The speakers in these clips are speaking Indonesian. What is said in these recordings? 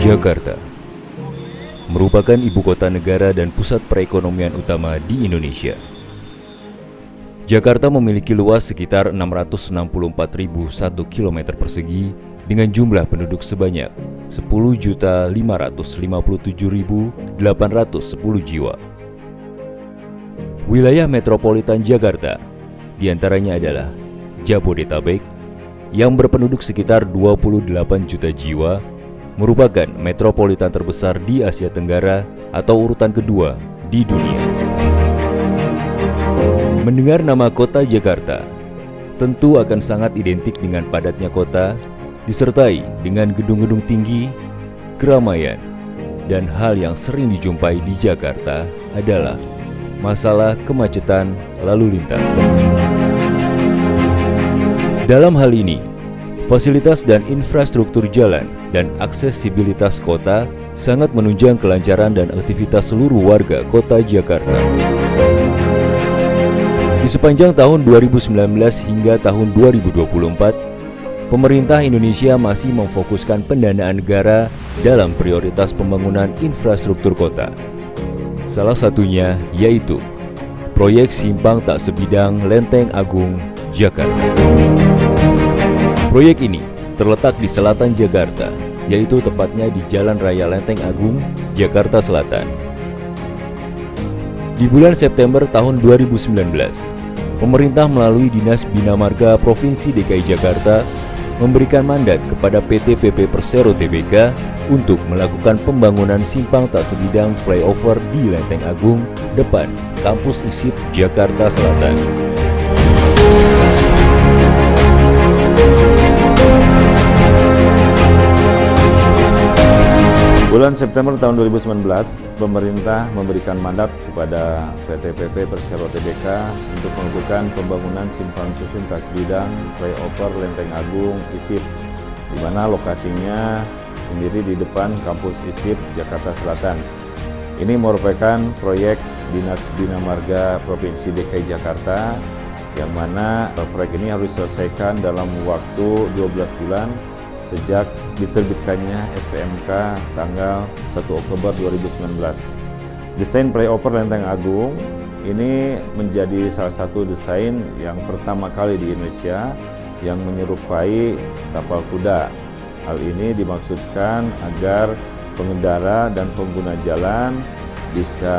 Jakarta merupakan ibu kota negara dan pusat perekonomian utama di Indonesia. Jakarta memiliki luas sekitar 664.001 km persegi dengan jumlah penduduk sebanyak 10.557.810 jiwa. Wilayah metropolitan Jakarta diantaranya adalah Jabodetabek yang berpenduduk sekitar 28 juta jiwa, merupakan metropolitan terbesar di Asia Tenggara atau urutan kedua di dunia. Mendengar nama kota Jakarta, tentu akan sangat identik dengan padatnya kota, disertai dengan gedung-gedung tinggi, keramaian, dan hal yang sering dijumpai di Jakarta adalah masalah kemacetan lalu lintas. Dalam hal ini, fasilitas dan infrastruktur jalan dan aksesibilitas kota sangat menunjang kelancaran dan aktivitas seluruh warga kota Jakarta. Di sepanjang tahun 2019 hingga tahun 2024, pemerintah Indonesia masih memfokuskan pendanaan negara dalam prioritas pembangunan infrastruktur kota. Salah satunya yaitu proyek Simpang Tak Sebidang Lenteng Agung, Jakarta. Proyek ini terletak di selatan Jakarta, yaitu tepatnya di Jalan Raya Lenteng Agung, Jakarta Selatan. Di bulan September tahun 2019, pemerintah melalui Dinas Bina Marga Provinsi DKI Jakarta memberikan mandat kepada PT PP Persero Tbk untuk melakukan pembangunan simpang tak sebidang flyover di Lenteng Agung depan kampus ISIP Jakarta Selatan. Bulan September tahun 2019, pemerintah memberikan mandat kepada PT PP Persero Tbk untuk melakukan pembangunan simpang susun tak sebidang flyover Lenteng Agung ISIP, di mana lokasinya sendiri di depan kampus ISIP Jakarta Selatan. Ini merupakan proyek Dinas Bina Marga Provinsi DKI Jakarta, yang mana proyek ini harus diselesaikan dalam waktu 12 bulan sejak diterbitkannya SPMK tanggal 1 Oktober 2019. Desain flyover Lenteng Agung ini menjadi salah satu desain yang pertama kali di Indonesia yang menyerupai tapal kuda. Hal ini dimaksudkan agar pengendara dan pengguna jalan bisa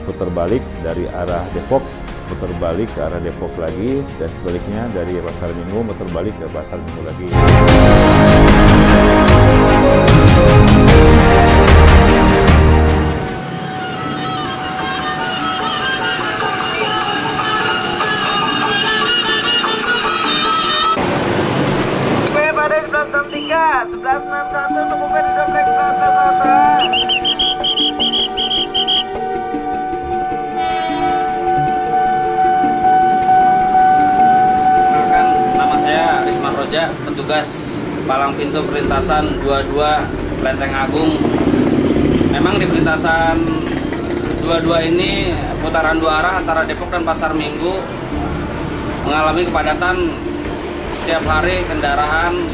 putar balik dari arah Depok, putar balik ke arah Depok lagi, dan sebaliknya dari Pasar Minggu putar balik ke Pasar Minggu lagi. Pada 1163, 1161 untuk mobil di Komplek Plaza Selatan. Nama saya Risman Roja, petugas palang pintu perlintasan 22 Lenteng Agung. Memang di perlintasan 22 ini putaran dua arah antara Depok dan Pasar Minggu mengalami kepadatan setiap hari kendaraan,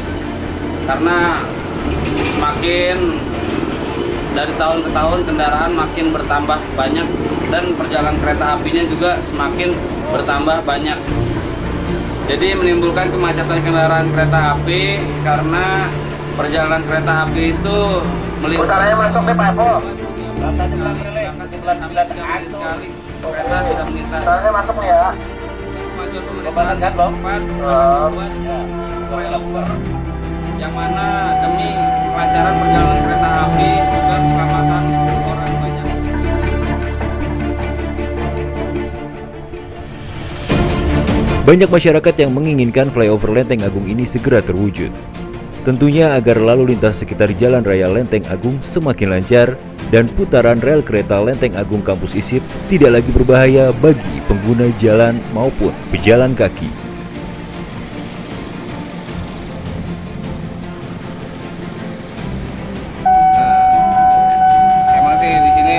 karena semakin dari tahun ke tahun kendaraan makin bertambah banyak dan perjalanan kereta apinya juga semakin bertambah banyak. Jadi menimbulkan kemacetan kendaraan kereta api karena perjalanan kereta api itu Utaranya masuk deh Pak Eko. sekali kereta sudah melintas. Utaranya masuk nih ya. Kemajuan pemerintahan setempat membuat flyover yang mana demi kelancaran perjalanan kereta api juga keselamatan orang banyak. Banyak masyarakat yang menginginkan flyover Lenteng Agung ini segera terwujud. Tentunya agar lalu lintas sekitar Jalan Raya Lenteng Agung semakin lancar dan putaran rel kereta Lenteng Agung Kampus ISIP tidak lagi berbahaya bagi pengguna jalan maupun pejalan kaki. Emang sih di sini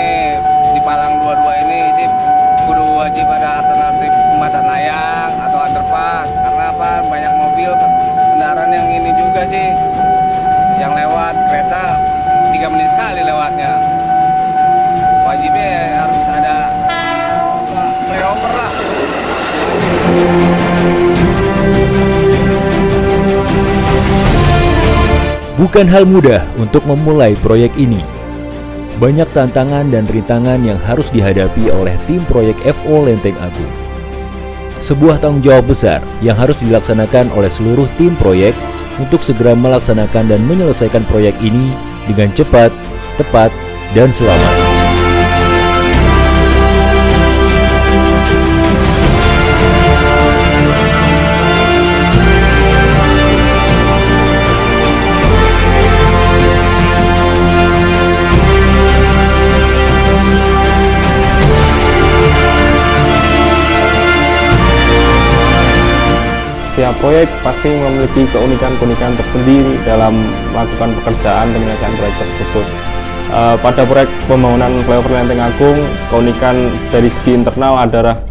di Palang 22 ini sih kudu wajib ada alternatif jembatan layang atau underpass, karena apa, banyak mobil kendaraan yang ini juga sih yang lewat kereta 3 menit Bukan hal mudah untuk memulai proyek ini. Banyak tantangan dan rintangan yang harus dihadapi oleh tim proyek FO Lenteng Agung. Sebuah tanggung jawab besar yang harus dilaksanakan oleh seluruh tim proyek untuk segera melaksanakan dan menyelesaikan proyek ini dengan cepat, tepat, dan selamat. Setiap proyek pasti memiliki keunikan-keunikan tersendiri dalam melakukan pekerjaan penyelesaian proyek tersebut. Pada proyek pembangunan flyover Lenteng Agung, keunikan dari segi internal adalah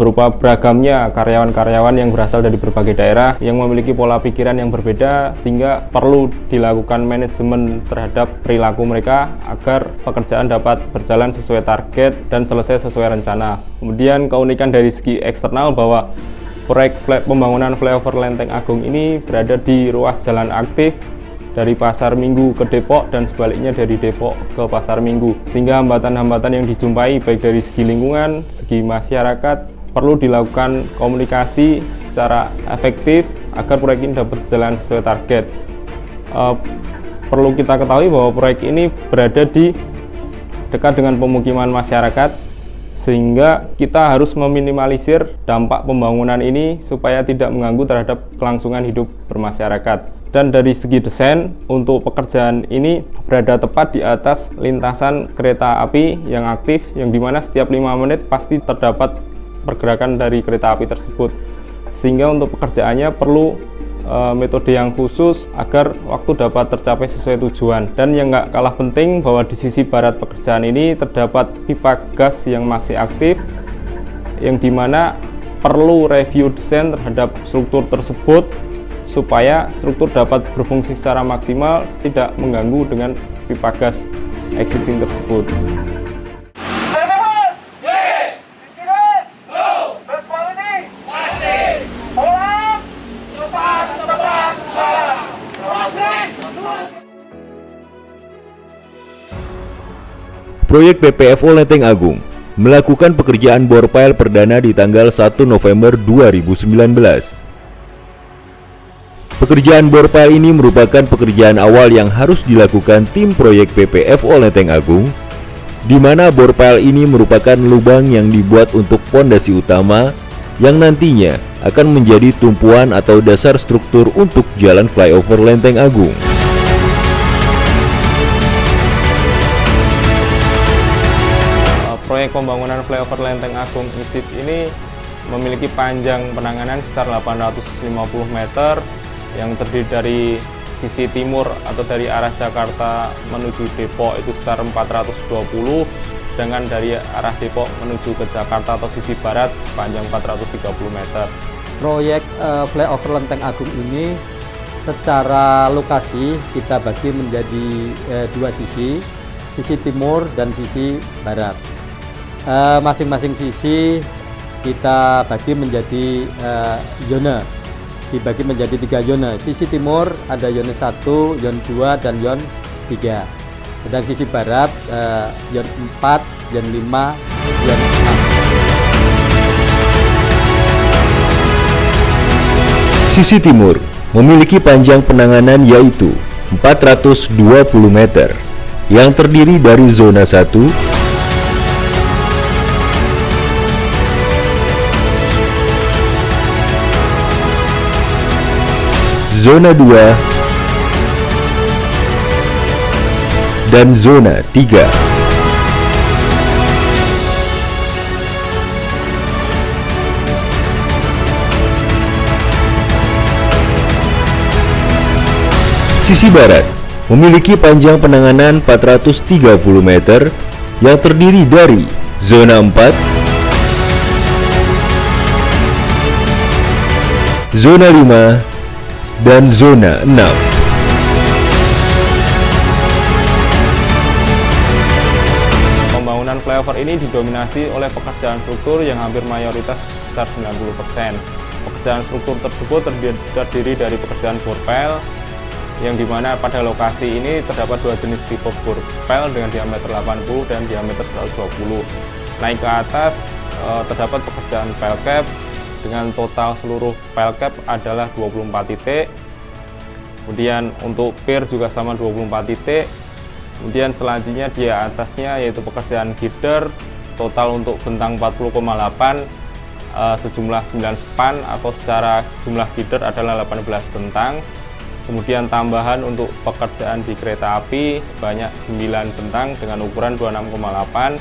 berupa beragamnya karyawan-karyawan yang berasal dari berbagai daerah yang memiliki pola pikiran yang berbeda, sehingga perlu dilakukan manajemen terhadap perilaku mereka agar pekerjaan dapat berjalan sesuai target dan selesai sesuai rencana. Kemudian keunikan dari segi eksternal bahwa proyek pembangunan flyover Lenteng Agung ini berada di ruas jalan aktif dari Pasar Minggu ke Depok dan sebaliknya dari Depok ke Pasar Minggu, sehingga hambatan-hambatan yang dijumpai baik dari segi lingkungan, segi masyarakat perlu dilakukan komunikasi secara efektif agar proyek ini dapat berjalan sesuai target. Perlu kita ketahui bahwa proyek ini berada di dekat dengan pemukiman masyarakat, sehingga kita harus meminimalisir dampak pembangunan ini supaya tidak mengganggu terhadap kelangsungan hidup bermasyarakat. Dan dari segi desain, untuk pekerjaan ini berada tepat di atas lintasan kereta api yang aktif, yang dimana setiap 5 menit pasti terdapat pergerakan dari kereta api tersebut. Sehingga untuk pekerjaannya perlu metode yang khusus agar waktu dapat tercapai sesuai tujuan. Dan yang nggak kalah penting bahwa di sisi barat pekerjaan ini terdapat pipa gas yang masih aktif, yang dimana perlu review desain terhadap struktur tersebut supaya struktur dapat berfungsi secara maksimal, tidak mengganggu dengan pipa gas existing tersebut. Proyek PPFO Lenteng Agung melakukan pekerjaan bor pile perdana di tanggal 1 November 2019. Pekerjaan bor pile ini merupakan pekerjaan awal yang harus dilakukan tim proyek PPFO Lenteng Agung, di mana bor pile ini merupakan lubang yang dibuat untuk pondasi utama yang nantinya akan menjadi tumpuan atau dasar struktur untuk jalan flyover Lenteng Agung. Proyek pembangunan flyover Lenteng Agung ISIP ini memiliki panjang penanganan sekitar 850 meter yang terdiri dari sisi timur atau dari arah Jakarta menuju Depok itu sekitar 420, sedangkan dari arah Depok menuju ke Jakarta atau sisi barat panjang 430 meter. Proyek flyover Lenteng Agung ini secara lokasi kita bagi menjadi dua sisi timur dan sisi barat. Masing-masing sisi kita bagi menjadi zona, dibagi menjadi 3 zona. Sisi timur ada zona 1, zona 2, dan zona 3. Dan sisi barat zona 4, zona 5, zona 6. Sisi timur memiliki panjang penanganan yaitu 420 meter yang terdiri dari zona 1, zona 2, dan zona 3. Sisi barat memiliki panjang penanganan 430 meter yang terdiri dari zona 4, zona 5, dan zona 6. Pembangunan flyover ini didominasi oleh pekerjaan struktur yang hampir mayoritas sekitar 90%. Pekerjaan struktur tersebut terdiri dari pekerjaan bor pile, yang dimana pada lokasi ini terdapat dua jenis tipe bor pel dengan diameter 80 dan diameter 120. Naik ke atas terdapat pekerjaan pel cap dengan total seluruh pel cap adalah 24 titik. Kemudian untuk pier juga sama 24 titik. Kemudian selanjutnya di atasnya yaitu pekerjaan girder, total untuk bentang 40,8 sejumlah 9 span atau secara jumlah girder adalah 18 bentang. Kemudian tambahan untuk pekerjaan di kereta api sebanyak 9 bentang dengan ukuran 26,8,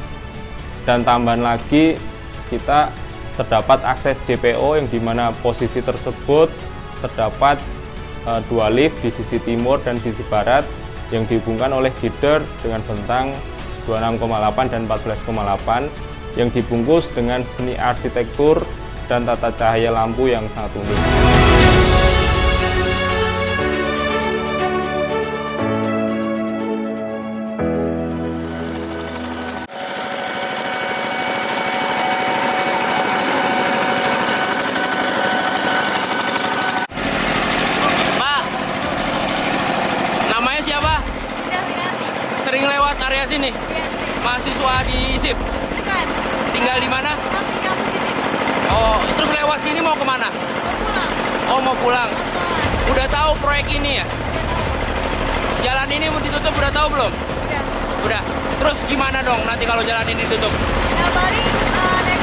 dan tambahan lagi kita terdapat akses JPO yang dimana posisi tersebut terdapat dua lift di sisi timur dan sisi barat yang dihubungkan oleh girder dengan bentang 26,8 dan 14,8 yang dibungkus dengan seni arsitektur dan tata cahaya lampu yang sangat unik. Sering lewat area sini? Iya. Mahasiswa di SIP? Bukan. Tinggal di mana? Samping kampus di sini. Oh, terus lewat sini mau kemana? Mau pulang. Oh, mau pulang. Mau sekolah. Udah tahu proyek ini ya? Udah tahu. Jalan ini mau ditutup udah tahu belum? Udah. Udah. Terus gimana dong nanti kalau jalan ini ditutup? Nah, paling naik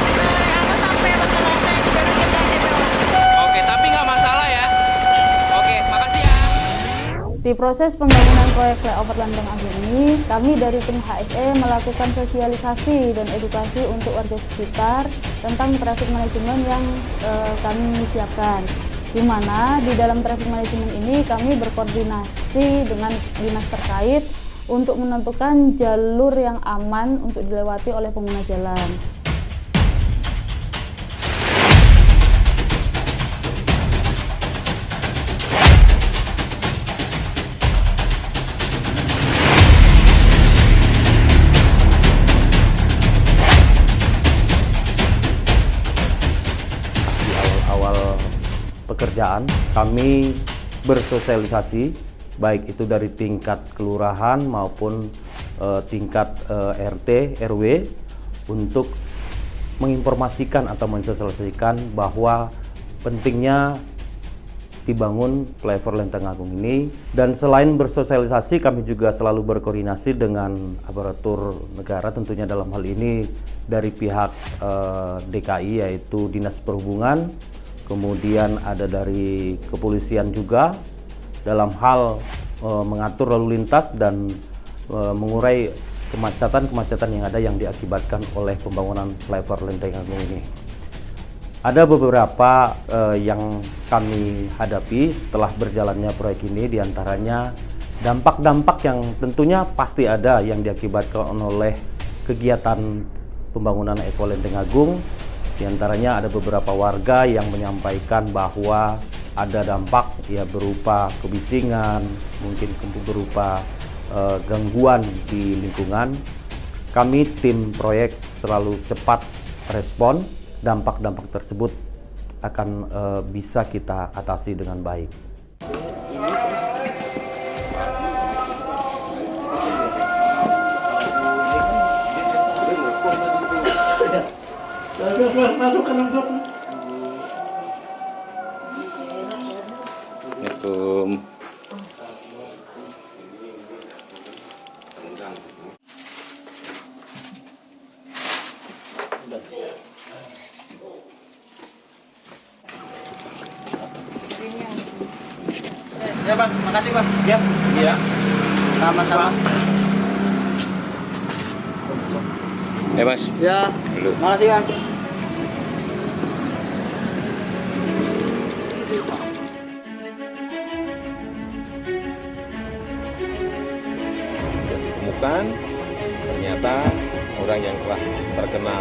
apa sampai masalah naik baru nyebrang JPO. Oke, tapi nggak masalah ya? Oke, makasih ya. Di proses pembangunan proyek flyover Lenteng Agung ini, kami dari tim HSE melakukan sosialisasi dan edukasi untuk warga sekitar tentang traffic management yang kami siapkan. Di mana di dalam traffic management ini kami berkoordinasi dengan dinas terkait untuk menentukan jalur yang aman untuk dilewati oleh pengguna jalan. Pekerjaan kami bersosialisasi baik itu dari tingkat kelurahan maupun tingkat RT RW untuk menginformasikan atau mensosialisasikan bahwa pentingnya dibangun flyover Lenteng Agung ini. Dan selain bersosialisasi, kami juga selalu berkoordinasi dengan aparatur negara, tentunya dalam hal ini dari pihak DKI yaitu Dinas Perhubungan. Kemudian ada dari kepolisian juga dalam hal mengatur lalu lintas dan mengurai kemacetan yang ada yang diakibatkan oleh pembangunan flyover Lenteng Agung ini. Ada beberapa yang kami hadapi setelah berjalannya proyek ini, diantaranya dampak-dampak yang tentunya pasti ada yang diakibatkan oleh kegiatan pembangunan Eco Lenteng Agung. Di antaranya ada beberapa warga yang menyampaikan bahwa ada dampak ya berupa kebisingan, mungkin berupa gangguan di lingkungan. Kami tim proyek selalu cepat respon, dampak-dampak tersebut akan bisa kita atasi dengan baik. Assalamualaikum. Ya Bang, makasih Bang. Ya, Iya. Sama-sama. Ya Mas. Ya, Halo. makasih Bang. Ditemukan ternyata orang yang telah terkena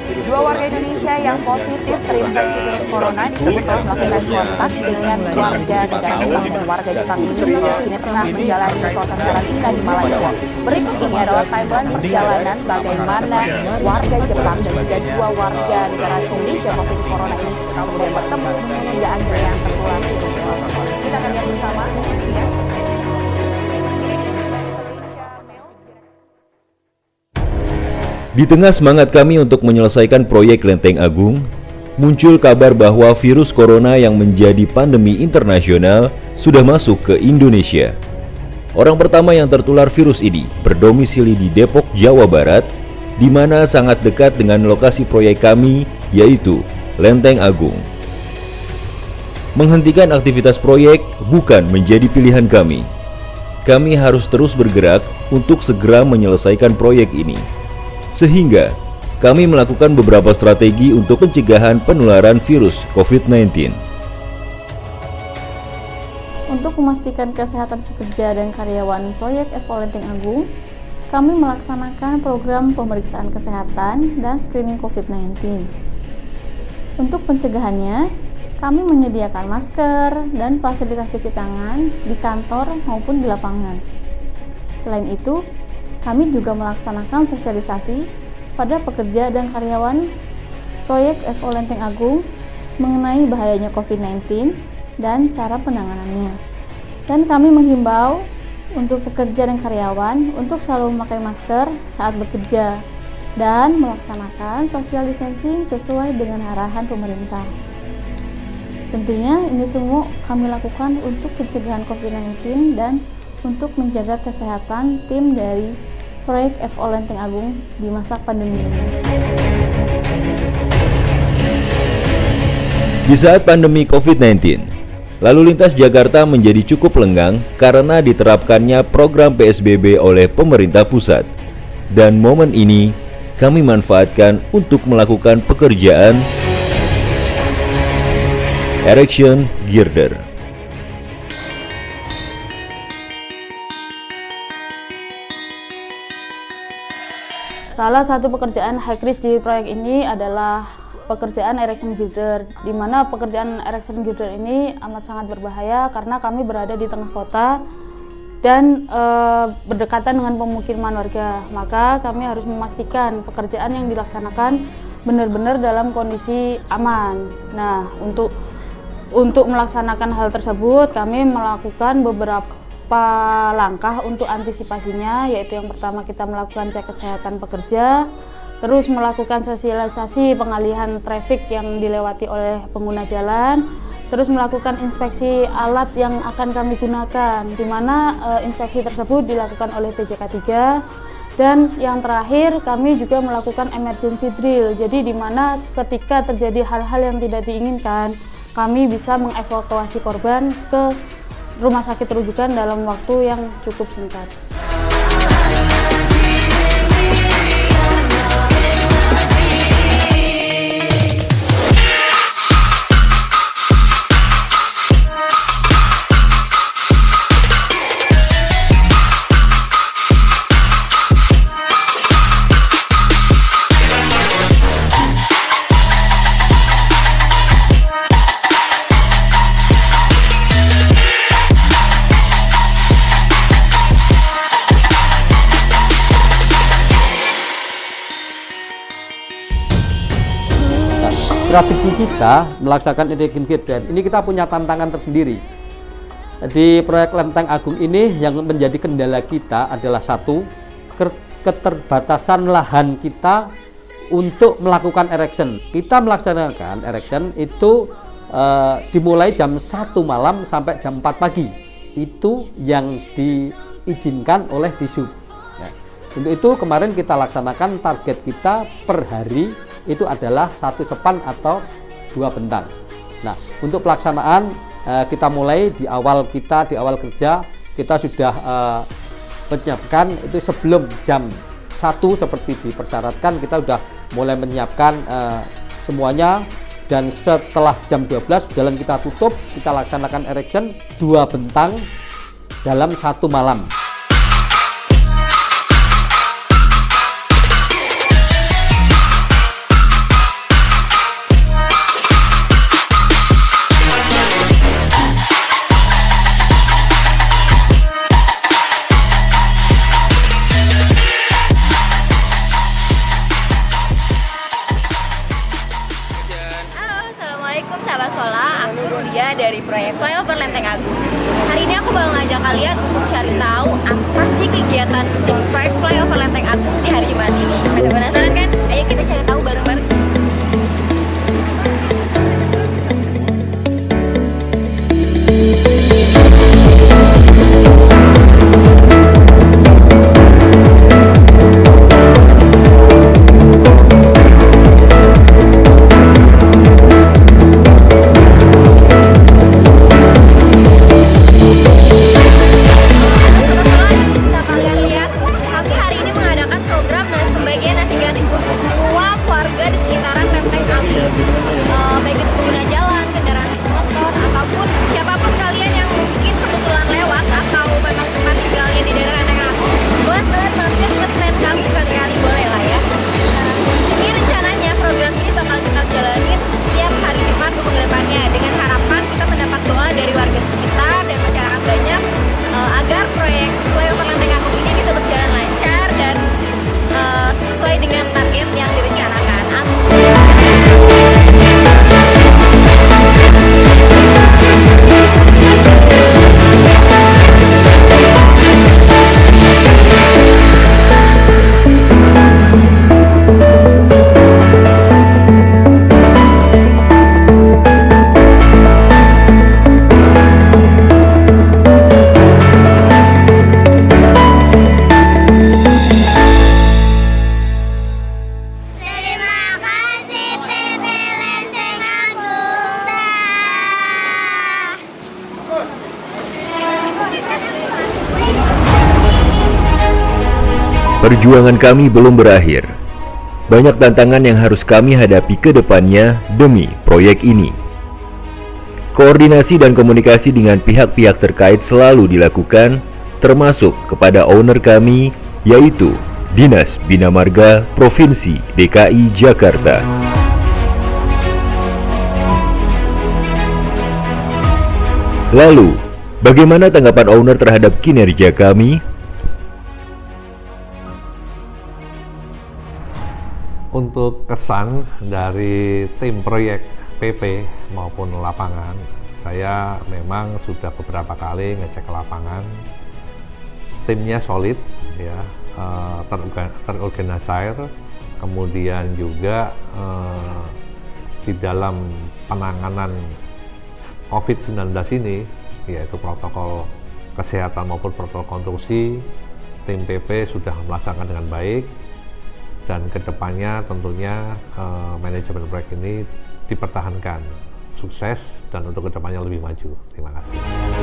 virus Dua warga Indonesia yang positif terinfeksi virus corona disebut telah melakukan kontak dengan warga negara Jepang, dan warga Jepang ini kini tengah menjalani proses karantina di Malaya. Berikut ini adalah timeline perjalanan bagaimana warga Jepang dan juga dua warga negara Indonesia positif corona ini kemudian bertemu hingga akhirnya tertular virus corona. Kita akan lihat bersama. Di tengah semangat kami untuk menyelesaikan proyek Lenteng Agung, muncul kabar bahwa virus corona yang menjadi pandemi internasional sudah masuk ke Indonesia. Orang pertama yang tertular virus ini berdomisili di Depok, Jawa Barat, di mana sangat dekat dengan lokasi proyek kami, yaitu Lenteng Agung. Menghentikan aktivitas proyek bukan menjadi pilihan kami. Kami harus terus bergerak untuk segera menyelesaikan proyek ini. Sehingga kami melakukan beberapa strategi untuk pencegahan penularan virus COVID-19. Untuk memastikan kesehatan pekerja dan karyawan proyek FO Lenteng Agung, kami melaksanakan program pemeriksaan kesehatan dan screening COVID-19. Untuk pencegahannya, kami menyediakan masker dan fasilitas cuci tangan di kantor maupun di lapangan. Selain itu, kami juga melaksanakan sosialisasi pada pekerja dan karyawan proyek FO Lenteng Agung mengenai bahayanya COVID-19 dan cara penanganannya. Dan kami menghimbau untuk pekerja dan karyawan untuk selalu memakai masker saat bekerja dan melaksanakan social distancing sesuai dengan arahan pemerintah. Tentunya ini semua kami lakukan untuk pencegahan COVID-19 dan untuk menjaga kesehatan tim dari proyek FO Lenteng Agung di masa pandemi ini. Di saat pandemi COVID-19, lalu lintas Jakarta menjadi cukup lenggang karena diterapkannya program PSBB oleh pemerintah pusat. Dan momen ini kami manfaatkan untuk melakukan pekerjaan erection girder. Salah satu pekerjaan high risk di proyek ini adalah pekerjaan erection girder, di mana pekerjaan erection girder ini amat sangat berbahaya karena kami berada di tengah kota dan berdekatan dengan pemukiman warga. Maka kami harus memastikan pekerjaan yang dilaksanakan benar-benar dalam kondisi aman. Nah, untuk melaksanakan hal tersebut, kami melakukan beberapa langkah untuk antisipasinya, yaitu yang pertama kita melakukan cek kesehatan pekerja, terus melakukan sosialisasi pengalihan traffic yang dilewati oleh pengguna jalan, terus melakukan inspeksi alat yang akan kami gunakan, di mana inspeksi tersebut dilakukan oleh PJK 3. Dan yang terakhir, kami juga melakukan emergency drill, jadi di mana ketika terjadi hal-hal yang tidak diinginkan, kami bisa mengevakuasi korban ke rumah sakit rujukan dalam waktu yang cukup singkat. Strategi kita melaksanakan erection girder ini kita punya tantangan tersendiri. Di proyek Lenteng Agung ini yang menjadi kendala kita adalah satu, keterbatasan lahan kita untuk melakukan erection. Kita melaksanakan erection itu dimulai jam 1 malam sampai jam 4 pagi. Itu yang diizinkan oleh Disub. Nah, untuk itu kemarin kita laksanakan target kita per hari itu adalah 1 sepan atau 2 bentang. Nah, untuk pelaksanaan kita mulai di awal kerja kita sudah menyiapkan itu sebelum jam 1 seperti dipersyaratkan, kita sudah mulai menyiapkan semuanya, dan setelah jam 12 jalan kita tutup, kita laksanakan erection 2 bentang dalam 1 malam. Assalamualaikum sahabat Vola, aku Lia dari proyek Flyover Lenteng Agung. Hari ini aku aku bakal ngajak kalian untuk cari tahu apa sih kegiatan proyek flyover Lenteng Agung di hari Jumat ini. Pada penasaran kan? Ayo kita cari tahu bareng-bareng. Perjuangan kami belum berakhir. Banyak tantangan yang harus kami hadapi ke depannya demi proyek ini. Koordinasi dan komunikasi dengan pihak-pihak terkait selalu dilakukan, termasuk kepada owner kami, yaitu Dinas Bina Marga Provinsi DKI Jakarta. Lalu, bagaimana tanggapan owner terhadap kinerja kami? Untuk kesan dari tim proyek PP maupun lapangan, saya memang sudah beberapa kali ngecek ke lapangan. Timnya solid, ya, terorganisir, kemudian juga di dalam penanganan COVID-19 ini, yaitu protokol kesehatan maupun protokol konstruksi, tim PP sudah melaksanakan dengan baik. Dan kedepannya tentunya manajemen proyek ini dipertahankan sukses dan untuk kedepannya lebih maju. Terima kasih.